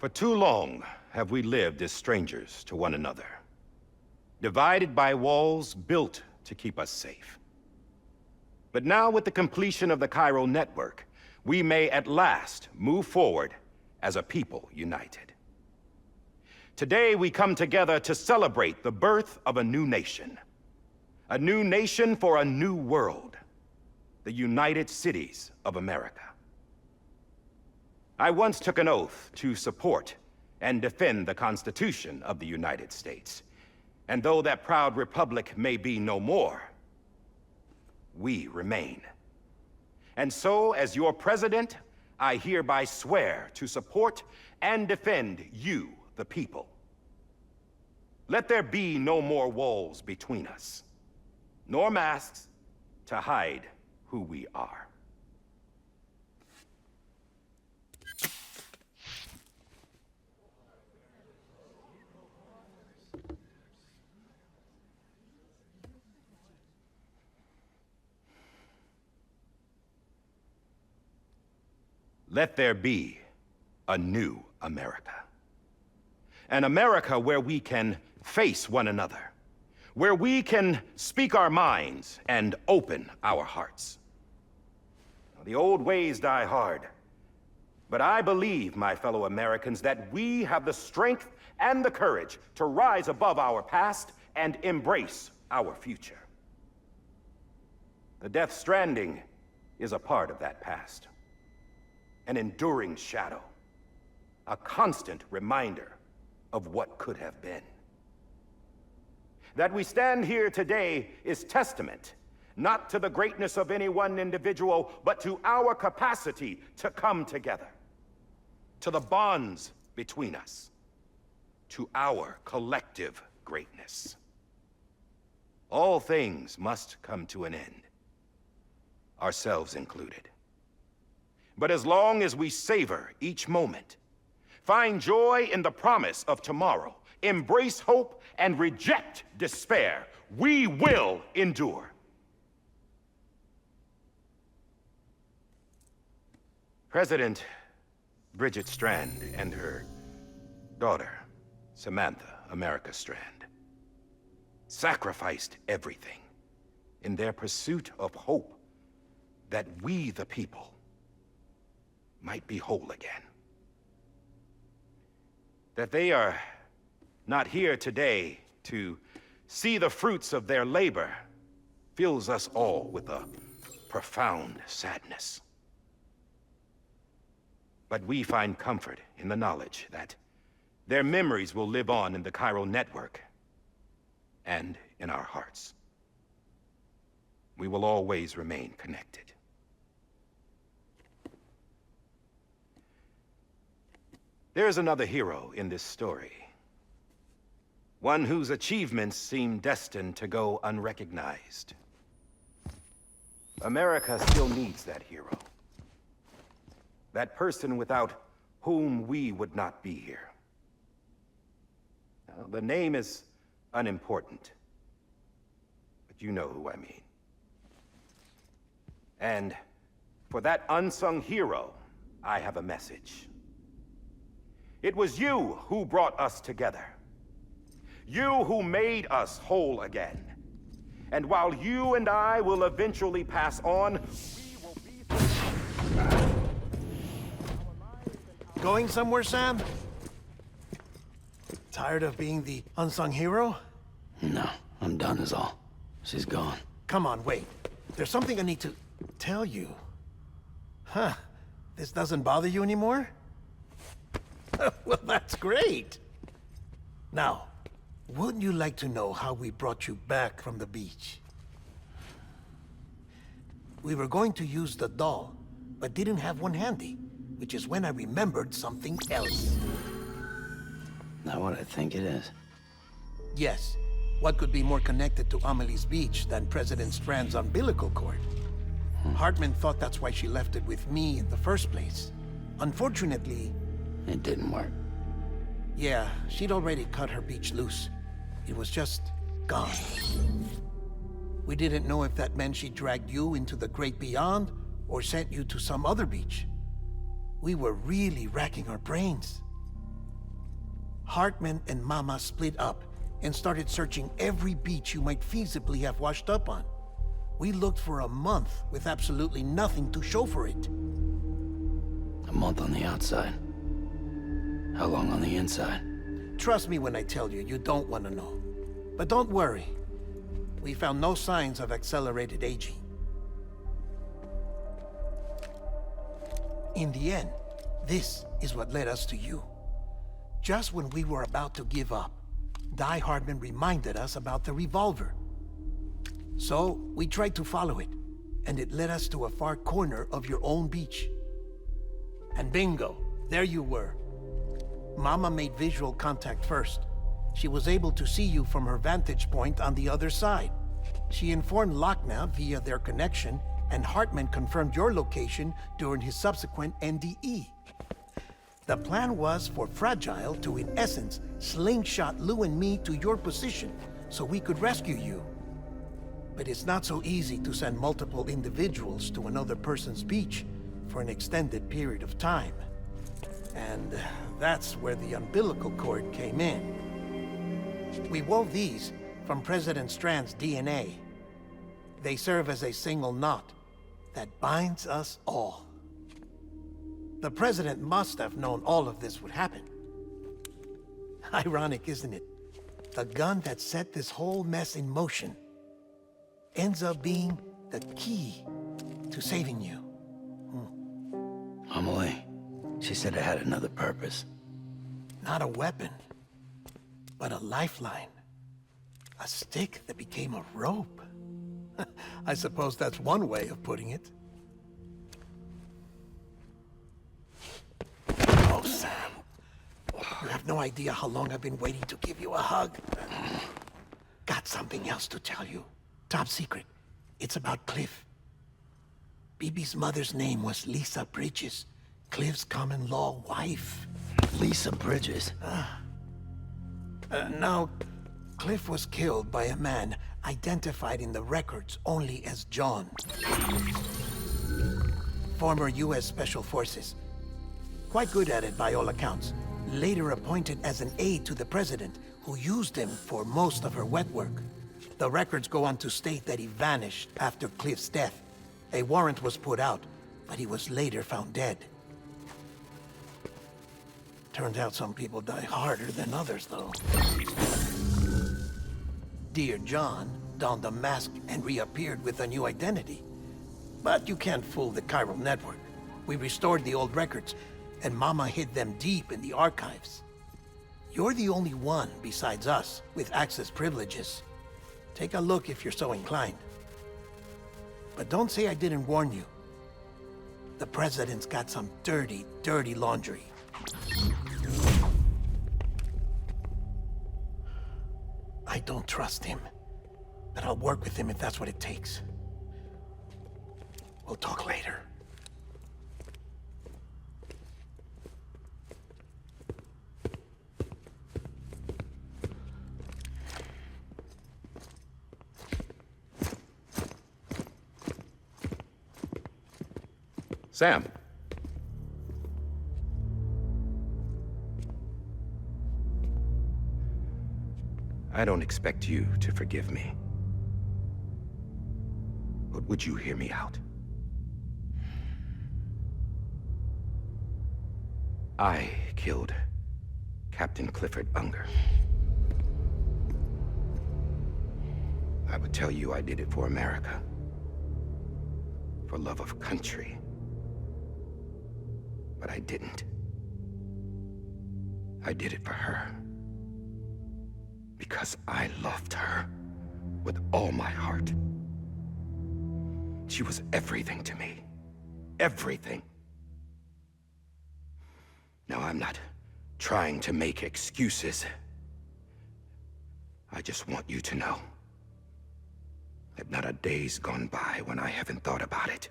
For too long have we lived as strangers to one another, divided by walls built to keep us safe. But now, with the completion of the Chiral network, we may at last move forward as a people united. Today, we come together to celebrate the birth of a new nation. A new nation for a new world. The United Cities of America. I once took an oath to support and defend the Constitution of the United States. And though that proud republic may be no more, we remain. And so, as your president, I hereby swear to support and defend you, the people. Let there be no more walls between us, nor masks to hide who we are. Let there be a new America. An America where we can face one another, where we can speak our minds and open our hearts. The old ways die hard, but I believe, my fellow Americans, that we have the strength and the courage to rise above our past and embrace our future. The Death Stranding is a part of that past. An enduring shadow, a constant reminder of what could have been. That we stand here today is testament, not to the greatness of any one individual, but to our capacity to come together, to the bonds between us, to our collective greatness. All things must come to an end, ourselves included. But as long as we savor each moment, find joy in the promise of tomorrow, embrace hope, and reject despair, we will endure. President Bridget Strand and her daughter, Samantha America Strand, sacrificed everything in their pursuit of hope that we, the people, might be whole again. That they are not here today to see the fruits of their labor fills us all with a profound sadness. But we find comfort in the knowledge that their memories will live on in the Chiral network and in our hearts. We will always remain connected. There's another hero in this story. One whose achievements seem destined to go unrecognized. America still needs that hero. That person without whom we would not be here. Now, the name is unimportant, but you know who I mean. And for that unsung hero, I have a message. It was you who brought us together. You who made us whole again. And while you and I will eventually pass on, we will be... Going somewhere, Sam? Tired of being the unsung hero? No, I'm done is all. She's gone. Come on, wait. There's something I need to tell you. Huh. This doesn't bother you anymore? Well, that's great. Now, wouldn't you like to know how we brought you back from the beach? We were going to use the doll, but didn't have one handy, which is when I remembered something else. Not what I think it is. Yes. What could be more connected to Amelie's beach than President Strand's umbilical cord? Hartman thought that's why she left it with me in the first place. Unfortunately... It didn't work. Yeah, she'd already cut her beach loose. It was just gone. We didn't know if that meant she dragged you into the great beyond, or sent you to some other beach. We were really racking our brains. Hartman and Mama split up and started searching every beach you might feasibly have washed up on. We looked for a month with absolutely nothing to show for it. A month on the outside. How long on the inside? Trust me when I tell you, you don't want to know. But don't worry. We found no signs of accelerated aging. In the end, this is what led us to you. Just when we were about to give up, Die-Hardman reminded us about the revolver. So, we tried to follow it, and it led us to a far corner of your own beach. And bingo, there you were. Mama made visual contact first. She was able to see you from her vantage point on the other side. She informed Lochna via their connection, and Hartman confirmed your location during his subsequent NDE. The plan was for Fragile to, in essence, slingshot Lou and me to your position so we could rescue you. But it's not so easy to send multiple individuals to another person's beach for an extended period of time. And that's where the umbilical cord came in. We wove these from President Strand's DNA. They serve as a single knot that binds us all. The President must have known all of this would happen. Ironic, isn't it? The gun that set this whole mess in motion ends up being the key to saving you. Amelie, she said it had another purpose. Not a weapon, but a lifeline. A stick that became a rope. I suppose that's one way of putting it. Oh, Sam. You have no idea how long I've been waiting to give you a hug. Got something else to tell you. Top secret. It's about Cliff. Bibi's mother's name was Lisa Bridges, Cliff's common-law wife. Lisa Bridges? Now, Cliff was killed by a man identified in the records only as John. Former U.S. Special Forces. Quite good at it by all accounts. Later appointed as an aide to the president, who used him for most of her wet work. The records go on to state that he vanished after Cliff's death. A warrant was put out, but he was later found dead. Turns out some people die harder than others, though. Dear John donned a mask and reappeared with a new identity. But you can't fool the chiral network. We restored the old records, and Mama hid them deep in the archives. You're the only one, besides us, with access privileges. Take a look if you're so inclined. But don't say I didn't warn you. The President's got some dirty, dirty laundry. I don't trust him, but I'll work with him if that's what it takes. We'll talk later. Sam. I don't expect you to forgive me. But would you hear me out? I killed Captain Clifford Unger. I would tell you I did it for America. For love of country. But I didn't. I did it for her. Because I loved her with all my heart. She was everything to me. Everything. Now, I'm not trying to make excuses. I just want you to know that not a day's gone by when I haven't thought about it.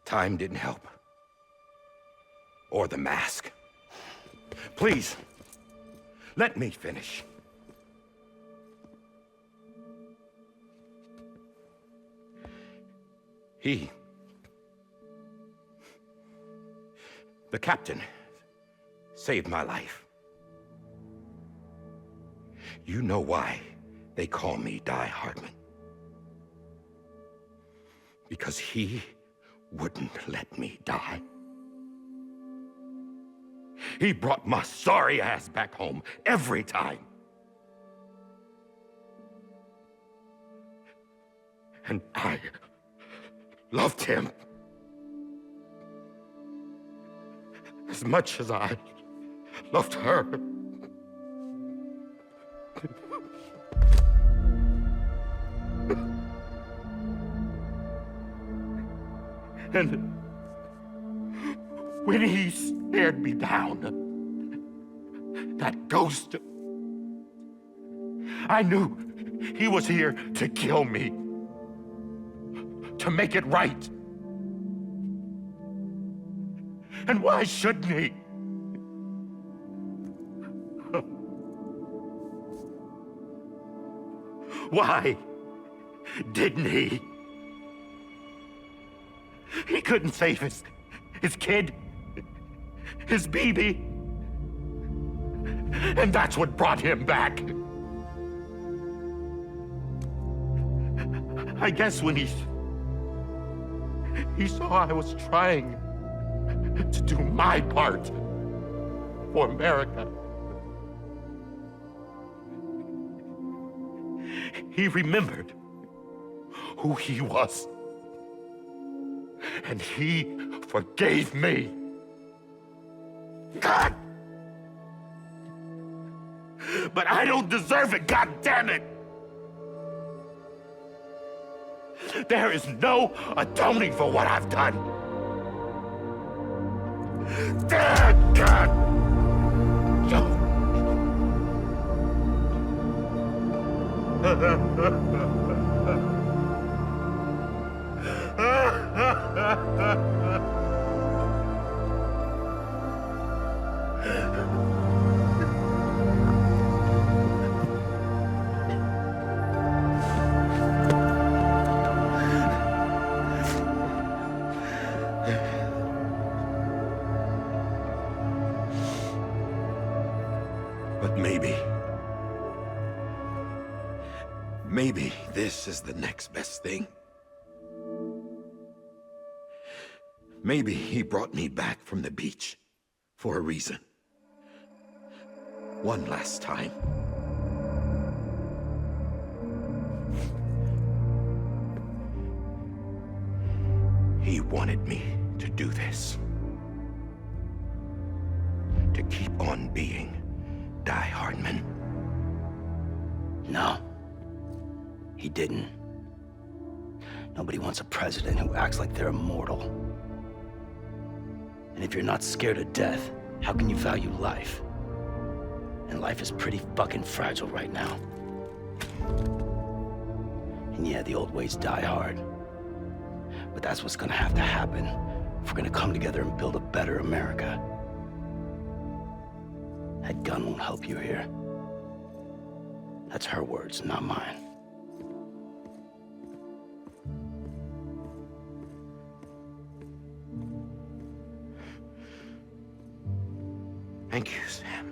Time didn't help. Or the mask. Please, let me finish. The captain saved my life. You know why they call me Die-Hardman? Because he wouldn't let me die. He brought my sorry ass back home every time. And I loved him as much as I loved her. And when he stared me down, that ghost, I knew he was here to kill me, to make it right. And why shouldn't he? Why didn't he? He couldn't save his kid, his baby. And that's what brought him back. I guess when he saw I was trying to do my part for America, he remembered who he was. And he forgave me. God! But I don't deserve it, God damn it! There is no atoning for what I've done. God! But maybe this is the next best thing. Maybe he brought me back from the beach for a reason. One last time. He wanted me to do this. To keep on being Die-Hardman. No. He didn't. Nobody wants a president who acts like they're immortal. And if you're not scared of death, how can you value life? And life is pretty fucking fragile right now. And yeah, the old ways die hard. But that's what's gonna have to happen if we're gonna come together and build a better America. That gun won't help you here. That's her words, not mine. Thank you, Sam.